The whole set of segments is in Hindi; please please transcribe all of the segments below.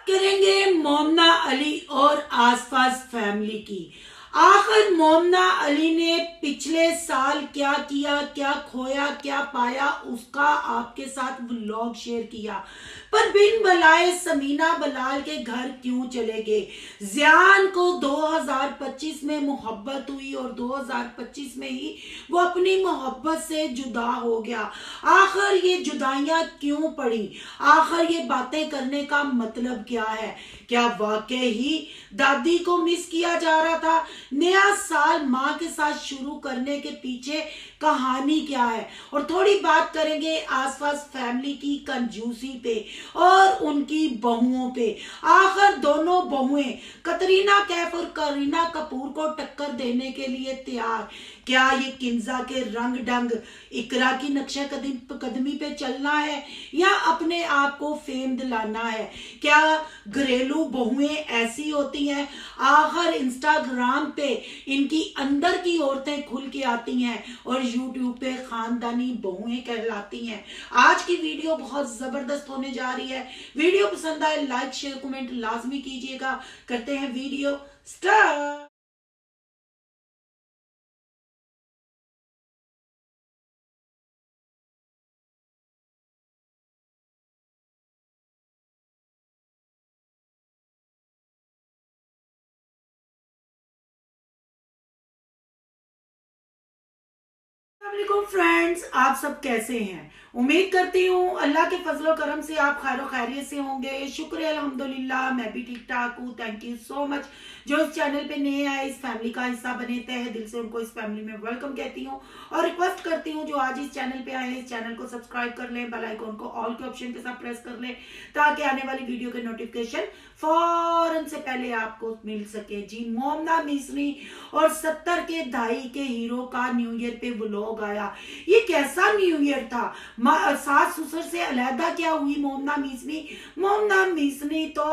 करेंगे मोमना अली और आसपास फैमिली की। आखिर मोमना अली ने पिछले साल क्या किया, क्या खोया, क्या पाया, उसका आपके साथ व्लॉग शेयर किया। पर बिन बुलाए समीना बलाल के घर क्यों चले गए? जियान को 2025 में मोहब्बत हुई और 2025 में ही वो अपनी मोहब्बत से जुदा हो गया। आखिर ये जुदाइयां क्यों पड़ी? आखिर ये बातें करने का मतलब क्या है? क्या वाकई ही दादी को मिस किया जा रहा था? नया साल माँ के साथ शुरू करने के पीछे कहानी क्या है? और थोड़ी बात करेंगे आसपास फैमिली की कंजूसी पे और उनकी बहुओं पे। आखिर दोनों बहुएं कतरीना कैफ और करीना कपूर को टक्कर देने के लिए तैयार। क्या ये किंजा के रंग ढंग इकरा की नक्शे कदमी पे चलना है या अपने आप को फेम दिलाना है? क्या घरेलू बहुएं ऐसी होती हैं? आखिर इंस्टाग्राम पे इनकी अंदर की औरतें खुल के आती हैं और यूट्यूब पे खानदानी बहुएं कहलाती हैं। आज की वीडियो बहुत जबरदस्त होने जा रही है। वीडियो पसंद आए लाइक शेयर कमेंट लाजमी कीजिएगा। करते हैं वीडियो स्टार्ट। फ्रेंड्स, आप सब कैसे हैं? उम्मीद करती हूँ अल्लाह के फजलो करम से आप खैर खैरियत से होंगे। शुक्र है अल्हम्दुलिल्लाह, मैं भी ठीक ठाक हूँ। Thank you so much. जो इस चैनल पे नए आए, इस फैमिली का हिस्सा बने तहे दिल से उनको इस फैमिली में वेलकम कहती हूँ और रिक्वेस्ट करती हूँ जो आज इस चैनल पे आए हैं इस चैनल को सब्सक्राइब कर लें, बेल आइकन को ऑल के ऑप्शन के साथ प्रेस कर लें ताकि आने वाली वीडियो के नोटिफिकेशन फौरन से पहले आपको मिल सके। जी, मोमना मिसरी और 70 के दहाई के हीरो का न्यू ईयर पे व्लॉग आया। ये कैसा न्यू ईयर था? सास ससुर से अलहदा क्या हुई मोमना मिसरी? मोमना मिसरी तो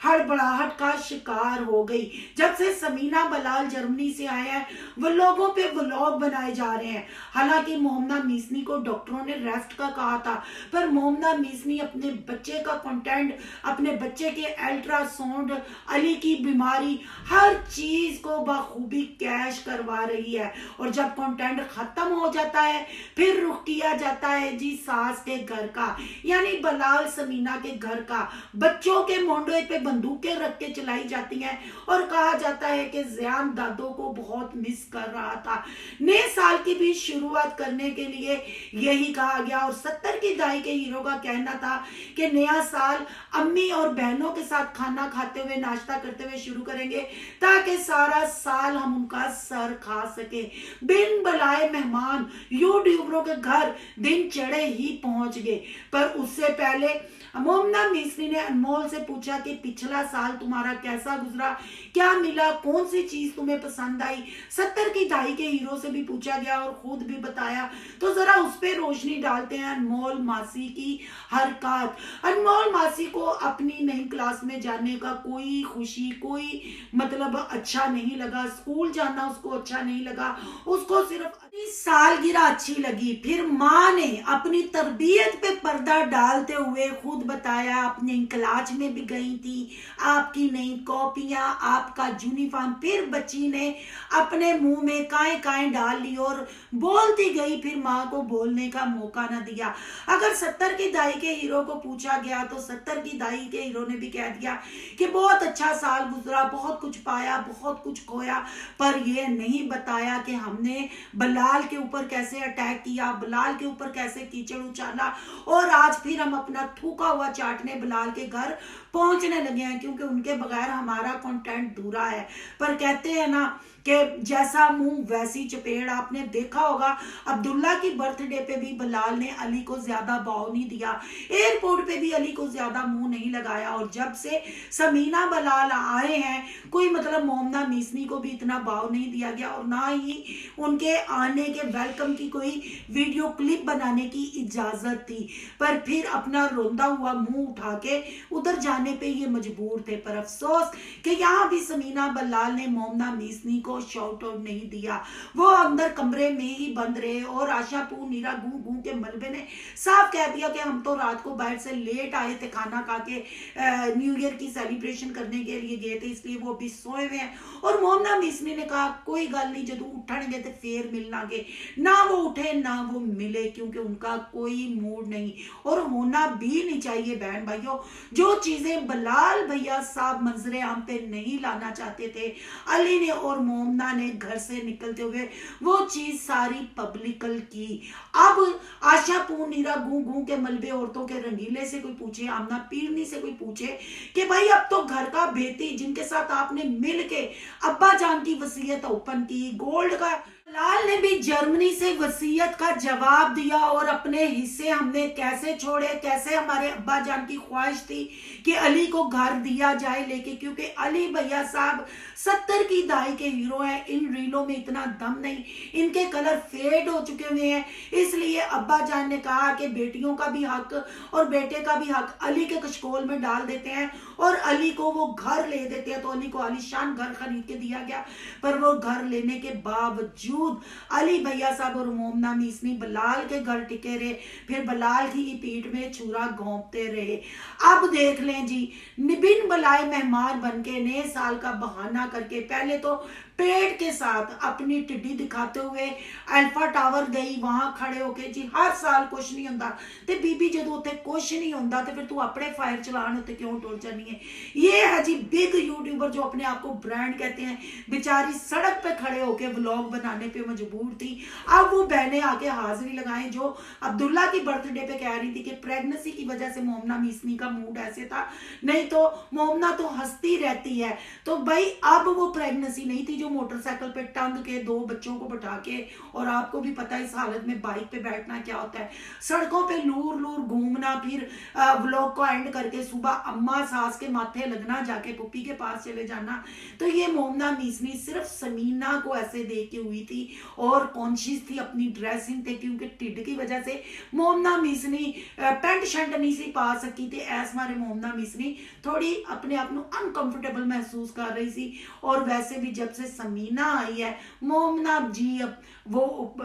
हड़बड़ाहट का शिकार हो गई। जब से समीना बलाल जर्मनी से आया है व्लॉगों पे व्लॉग बनाए जा रहे हैं। हालांकि मोमना मिसरी को डॉक्टरों ने रेस्ट का कहा था, पर मोमना मिसरी अपने बच्चे का कंटेंट, अपने बच्चे के अल्ट्रासाउंड, अली की बीमारी, हर चीज को बखूबी कैश करवा रही है। और जब कंटेंट खत्म हो जाता है फिर रुख किया जाता है जी सास के घर का, यानी बलाल समीना के घर का। बच्चों के मोंडे पे बंदूकें रख के चलाई जाती हैं और कहा जाता है कि जियान दादों को बहुत मिस कर रहा था। नए साल की भी शुरुआत करने के लिए यही कहा गया और 70 की दहाई के हीरो का कहना था कि नया साल अम्मी और बहनों के साथ खाना खाते हुए, नाश्ता करते हुए शुरू करेंगे ताकि सारा साल हम उनका सर खा सके। बिन बुलाए मेहमान यूट्यूबरों के घर दिन चढ़े ही पहुंच गए। पर उससे पहले मोमना मिसरी ने अनमोल से पूछा कि पिछला साल तुम्हारा कैसा गुजरा, क्या मिला, कौन सी चीज तुम्हें पसंद आई? 70 की दहाई के हीरो से भी पूछा गया और खुद भी बताया। तो जरा उस पर रोशनी डालते हैं अनमोल मासी की हरकत। अनमोल मासी को अपनी नई क्लास में जाने का कोई खुशी, कोई मतलब अच्छा नहीं लगा। स्कूल जाना उसको अच्छा नहीं लगा, उसको सिर्फ सालगिरह अच्छी लगी। फिर माँ ने अपनी तरबियत पे पर्दा डालते हुए खुद बताया, अपने क्लास में भी गई थी, आपकी नई कॉपियां, आपका यूनिफॉर्म। फिर बच्ची ने अपने मुंह में काएं काएं डाल ली और बोलती गई, फिर माँ को बोलने का मौका ना दिया। अगर 70 की दहाई के हीरो को पूछा गया तो 70 की दहाई के हीरो ने भी कह दिया कि बहुत अच्छा साल गुजरा, बहुत कुछ पाया, बहुत कुछ खोया, पर यह नहीं बताया कि हमने बलाल के ऊपर कैसे अटैक किया, बलाल के ऊपर कैसे कीचड़ उछाला और आज फिर हम अपना थूका हुआ चाटने बलाल के घर पहुंचने लगे हैं क्योंकि उनके बगैर हमारा कंटेंट अधूरा है। पर कहते हैं ना कि जैसा मुंह वैसी चपेड़। आपने देखा होगा अब्दुल्ला की बर्थडे पे भी बलाल ने अली को ज्यादा भाव नहीं दिया, एयरपोर्ट पे भी अली को ज्यादा मुंह नहीं लगाया। और जब से समीना बलाल आए हैं कोई मतलब मोमना मिसरी को भी इतना भाव नहीं दिया गया और ना ही उनके आने आने के वेलकम की कोई वीडियो क्लिप बनाने की इजाजत थी, पर फिर अपना रोंदा हुआ मुंह उठा के उधर जाने पे ये मजबूर थे। पर अफसोस कि यहाँ भी समीना बल्लाल ने मोमना मीसनी को शाउट आउट नहीं दिया, वो अंदर कमरे में ही बंद रहे। और आशा पू नीरा गूं गूं के मलबे ने साफ कह दिया कि हम तो रात को बाहर से लेट आए थे, खाना खा के न्यू ईयर की सेलिब्रेशन करने के लिए गए थे, इसलिए वो अभी सोए हुए हैं। और मोमना मिसनी ने कहा कोई गल नहीं, जो उठणगे तो फिर मिलनागे। ना वो उठे ना वो मिले, क्योंकि उनका कोई मूड नहीं और होना भी नहीं चाहिए। बहन भाइयों, जो चीजें बलाल भैया साहब मंजरे आम पे नहीं लाना चाहते थे, अली ने और मोमना ने घर से निकलते हुए वो चीज सारी पब्लिकल की। अब आशा पू नीरा गूं गूं के मलबे औरतों के रंगीले से कोई पूछे, आमना पीरनी से कोई पूछे कि भाई अब तो घर का बेटी जिनके साथ आपने मिल के अब्बा जान की वसीयत ओपन की, गोल्ड का लाल ने भी जर्मनी से वसीयत का जवाब दिया और अपने हिस्से हमने कैसे छोड़े, कैसे हमारे अब्बा जान की ख्वाहिश थी कि अली को घर दिया जाए लेके, क्योंकि अली भैया साहब 70 की दहाई के हीरो हैं। इन रीलों में इतना दम नहीं, इनके कलर फेड हो चुके हुए हैं, इसलिए अब्बा जान ने कहा कि बेटियों का भी हक और बेटे का भी हक अली के कशकोल में डाल देते हैं और अली को वो घर ले देते हैं। तो अली को आलीशान घर खरीद के दिया गया, पर वो घर लेने के बावजूद अली भैया साहब और मोमना मीसनी बलाल के घर टिके रहे, फिर बलाल की पीठ में छुरा घोंपते रहे। अब देख लें जी, बिन बुलाए मेहमान बनके नए साल का बहाना करके पहले तो पेट के साथ अपनी टिड्डी दिखाते हुए अल्फा टावर गई, वहां खड़े होके जी हर साल कुछ नहीं होता ते बीबी जो उत्थे कुछ नहीं होता तो फिर तू अपने फायर चलान उत्ते क्यों टुर जानी है। ये है जी बिग यूट्यूबर जो अपने आप को ब्रांड कहते हैं, बेचारी सड़क पे खड़े होके व्लॉग बनाने पे मजबूर थी। अब वो बहनें आके हाजिरी लगाएं जो अब्दुल्ला की बर्थडे पे कह रही थी कि प्रेगनेंसी की वजह से मोमना मीसनी का मूड ऐसे था, नहीं तो मोमना तो हंसती रहती है। तो भाई अब वो प्रेगनेंसी नहीं थी जो मोटरसाइकिल पे टंग के 2 बच्चों को बैठा के, और आपको भी पता है इस हालत में बाइक पे बैठना क्या होता है, सड़कों पे लूर लूर घूमना, फिर व्लॉग को एंड करके सुबह अम्मा सास के माथे लगना, जाके पुप्पी के पास चले जाना। तो ये मोमना मीसनी सिर्फ समीना को ऐसे देख के हुई थी और कॉन्शियस थी अपनी ड्रेसिंग थे, क्योंकि टिड की वजह से मोमना मीसनी पेंट शर्ट नहीं सी पा सकी थी। ऐस मारे मोमना मीसनी थोड़ी अपने आप को अनकंफर्टेबल महसूस कर रही थी। और वैसे भी जब से समीना आई है, मोमना जी अब वो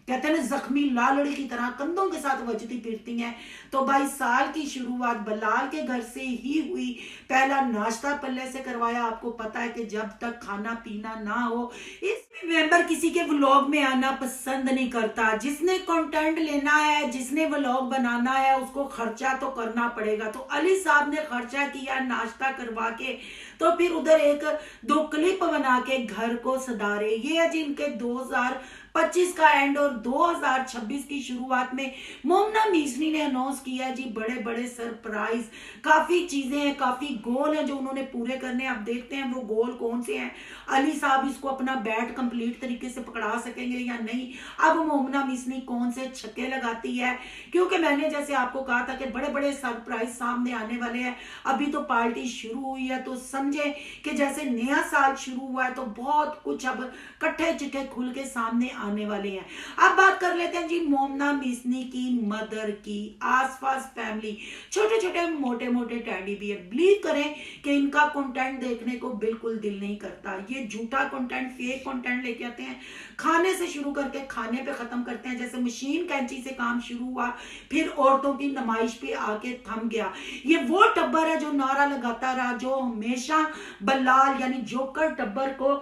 कहते हैं जख्मी लालड़ी की तरह कंधों के साथ बजती फिरती हैं। तो भाई साल की शुरुआत बलाल के घर से ही हुई। पहला नाश्ता पल्ले से करवाया। आपको पता है कि जब तक खाना पीना ना हो इस मेंबर किसी के व्लॉग में आना पसंद नहीं करता। जिसने कंटेंट लेना है, जिसने व्लॉग बनाना है, उसको खर्चा तो करना पड़ेगा। तो अली साहब ने खर्चा किया नाश्ता करवा के, तो फिर उधर 1-2 क्लिप बना के घर को सदारे। ये है जिनके 2025 का एंड और 2026 की शुरुआत में मोमना मीसनी ने अनाउंस किया जी बड़े बड़े सरप्राइज, काफी चीजें हैं, काफी गोल हैं जो उन्होंने पूरे करने। आप देखते हैं वो गोल कौन से हैं। अली साहब इसको अपना बैट कंप्लीट तरीके से पकड़ा सकेंगे या नहीं। अब मोमना मीसनी कौन से छक्के लगाती है, क्योंकि मैंने जैसे आपको कहा था कि बड़े बड़े सरप्राइज सामने आने वाले हैं। अभी तो पार्टी शुरू हुई है, तो समझे कि जैसे नया साल शुरू हुआ है तो बहुत कुछ अब कट्ठे चिट्ठे खुल के सामने आने वाले हैं। अब बात कर लेते हैं जी मोमना मिसनी की मदर की। आसपास फैमिली, छोटे छोटे मोटे मोटे टैडी बियर। बिलीव करें कि इनका कंटेंट देखने को बिल्कुल दिल नहीं करता। ये झूठा कंटेंट, फेक कंटेंट लेके आते हैं, खाने से शुरू करके खाने पे खत्म करते हैं। जैसे मशीन कैंची से काम शुरू हुआ, फिर औरतों की नुमाइश पे आके थम गया। ये वो टब्बर है जो नारा लगाता रहा, जो हमेशा बल्लाल यानी जोकर टब्बर को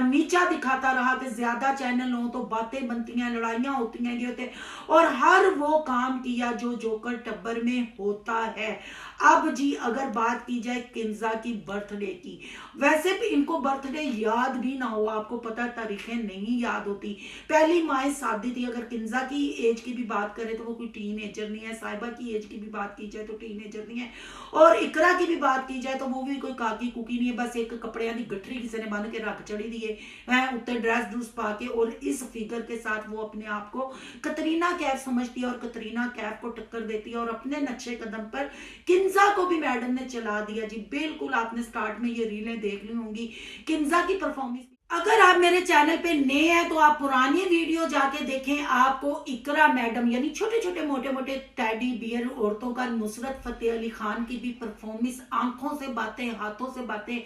नीचा दिखाता रहा कि ज्यादा चैनल हो तो बातें बनती हैं, लड़ाइयां होती हैं, ये होते, और हर वो काम किया जो जोकर टब्बर में होता है। अब जी अगर बात की जाए किंजा की बर्थडे की, वैसे भी इनको बर्थडे याद भी ना हो, आपको पता तारीखें नहीं याद होती। पहली माए शादी थी। अगर किंजा की एज की भी बात करें तो वो कोई टीन एजर नहीं है। साहिबा की एज की भी बात की जाए तो टीन एजर नहीं है। और इकरा की भी बात की जाए तो वो भी कोई काकी कुकी नहीं है। बस एक कपड़े की गठरी किसी ने बन के रख चढ़ी दी है उत्ते ड्रेस ड्रूस पा के, और इस फिगर के साथ वो अपने आप को कतरीना कैफ समझती है और कतरीना कैफ को टक्कर देती है। और अपने नक्शे कदम पर किंजा को भी मैडम ने चला दिया जी। बिल्कुल आपने स्टार्ट में ये रीलें देख ली होंगी। किंजा की परफॉर्मेंस अगर आप मेरे चैनल पे नए हैं तो आप पुरानी वीडियो जाके देखें, आपको इकरा मैडम यानी छोटे छोटे मोटे मोटे टेडी बियर औरतों का, नुसरत फतेह अली खान की भी परफॉर्मेंस, आंखों से बातें, हाथों से बातें,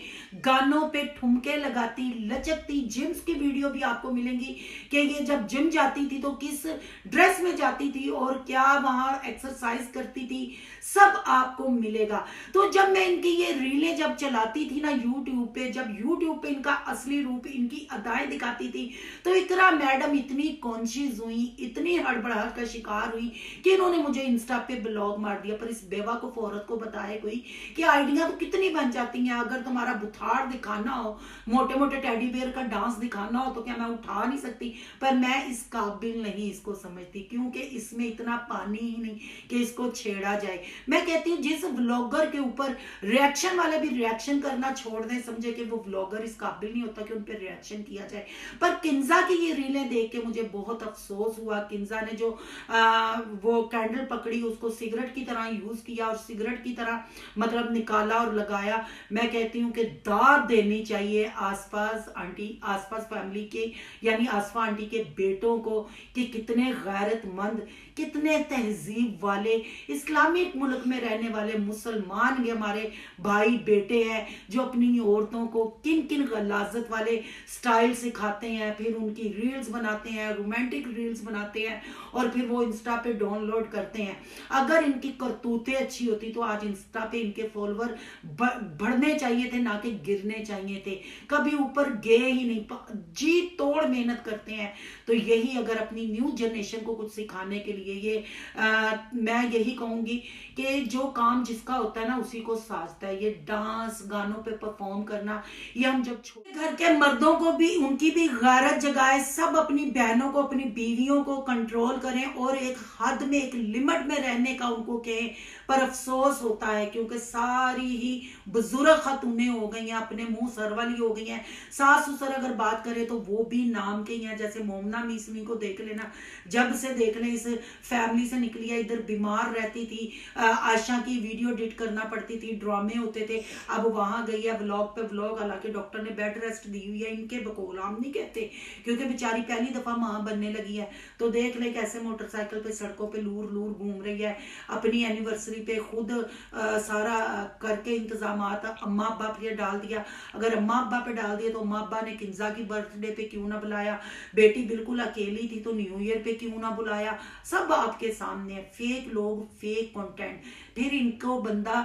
गानों पे ठुमके लगाती, लचकती जिम्स की वीडियो भी आपको मिलेंगी कि ये जब जिम जाती थी तो किस ड्रेस में जाती थी और क्या वहां एक्सरसाइज करती थी, सब आपको मिलेगा। तो जब मैं इनकी ये रीलें जब चलाती थी ना यूट्यूब पे, जब यूट्यूब पे इनका असली रूप, इनकी अदाएं दिखाती थी, तो इकरा मैडम इतनी कॉन्शियस हुई, इतनी हड़बड़ाहट का शिकार हुई कि इन्होंने मुझे इंस्टा पे ब्लॉग मार दिया। पर इस बेवकूफ औरत को बताए कोई कि आइडिया तो कितनी बन जाती हैं, अगर तुम्हारा बुखार दिखाना हो, मोटे मोटे टेडी बेयर का डांस दिखाना हो तो क्या मैं उठा नहीं सकती? पर मैं इस काबिल नहीं इसको समझती, क्योंकि इसमें इतना पानी ही नहीं कि इसको छेड़ा जाए। मैं कहती हूँ जिस व्लॉगर के ऊपर रिएक्शन वाले भी रिएक्शन करना छोड़ दें, समझे कि वो व्लॉगर इस काबिल नहीं होता कि उन पर रिएक्शन किया जाए। पर किंजा की ये रीलें देख के मुझे बहुत अफसोस हुआ। किंजा ने जो वो कैंडल पकड़ी, उसको सिगरेट की तरह यूज किया और सिगरेट की तरह मतलब निकाला और लगाया। मैं कहती हूँ कि दाद देनी चाहिए आसपास आंटी, आसपास फैमिली के, यानी आसफा आंटी के बेटों को, कि कितने गैरतमंद, कितने तहजीब वाले, इस्लामिक मुल्क में रहने वाले मुसलमान ये हमारे भाई बेटे हैं, जो अपनी औरतों को किन किन गलाजत वाले स्टाइल सिखाते हैं, फिर उनकी रील्स बनाते हैं, रोमांटिक रील्स बनाते हैं और फिर वो इंस्टा पे डाउनलोड करते हैं। अगर इनकी करतूतें अच्छी होती तो आज इंस्टा पे इनके फॉलोवर बढ़ने चाहिए थे, ना कि गिरने चाहिए थे। कभी ऊपर गए ही नहीं, जी तोड़ मेहनत करते हैं। तो यही अगर अपनी न्यू जनरेशन को कुछ सिखाने के लिए ये मैं यही कहूंगी कि जो काम जिसका होता है ना उसी को साजता है। ये डांस गानों पे परफॉर्म करना, ये हम जब छोटे घर के मर्दों को भी, उनकी भी गैरत जगाए, सब अपनी बहनों को, अपनी बीवियों को कंट्रोल करें और एक हद में, एक लिमिट में रहने का उनको कहें। पर अफसोस होता है क्योंकि सारी ही बुजुर्ग खतूनें हो गई हैं, अपने मुंह सर वाली हो गई हैं। सास ससुर अगर बात करें तो वो भी नाम के ही हैं। जैसे मोमना मीसमी को देख लेना, जब से देख लें इस फैमिली से निकली है, इधर बीमार रहती थी, आशा की वीडियो एडिट करना पड़ती थी, ड्रामे होते थे, अब वहां गई है व्लॉग पे व्लॉग। हालांकि डॉक्टर ने बेड रेस्ट दी हुई है, इनके बकौल हम नहीं कहते, क्योंकि बेचारी पहली दफा मां बनने लगी है। तो देख ले कैसे मोटरसाइकिल पे सड़कों पे लूर लूर घूम रही है, अपनी एनिवर्सरी पे खुद सारा करके इंतजाम अम्मा अब्बा पे डाल दिया। अगर अम्मा अब्बा पे डाल दिया तो अम्मा अब्बा ने किंजा की बर्थडे पे क्यों ना बुलाया, बेटी बिल्कुल अकेली थी तो न्यू ईयर पे क्यों ना बुलाया। सब आपके सामने फेक लोग, फेक कंटेंट, फिर इनको बंदा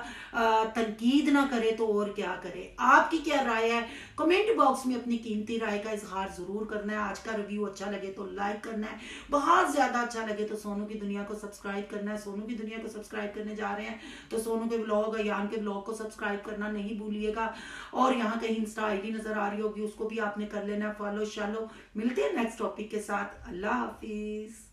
तनकीद ना करे तो और क्या करे। आपकी क्या राय है? कमेंट बॉक्स में अपनी कीमती राय का इजहार जरूर करना है। आज का रिव्यू अच्छा लगे तो लाइक करना है, बहुत ज्यादा अच्छा लगे तो सोनू की दुनिया को सब्सक्राइब करना है। सोनू की दुनिया को सब्सक्राइब करने जा रहे हैं तो सोनू के ब्लॉग, अयान के ब्लॉग को सब्सक्राइब करना नहीं भूलिएगा। और यहाँ कहीं इंस्टा आईडी नजर आ रही होगी, उसको भी आपने कर लेना फॉलो शालो। मिलते हैं नेक्स्ट टॉपिक के साथ। अल्लाह हाफिज।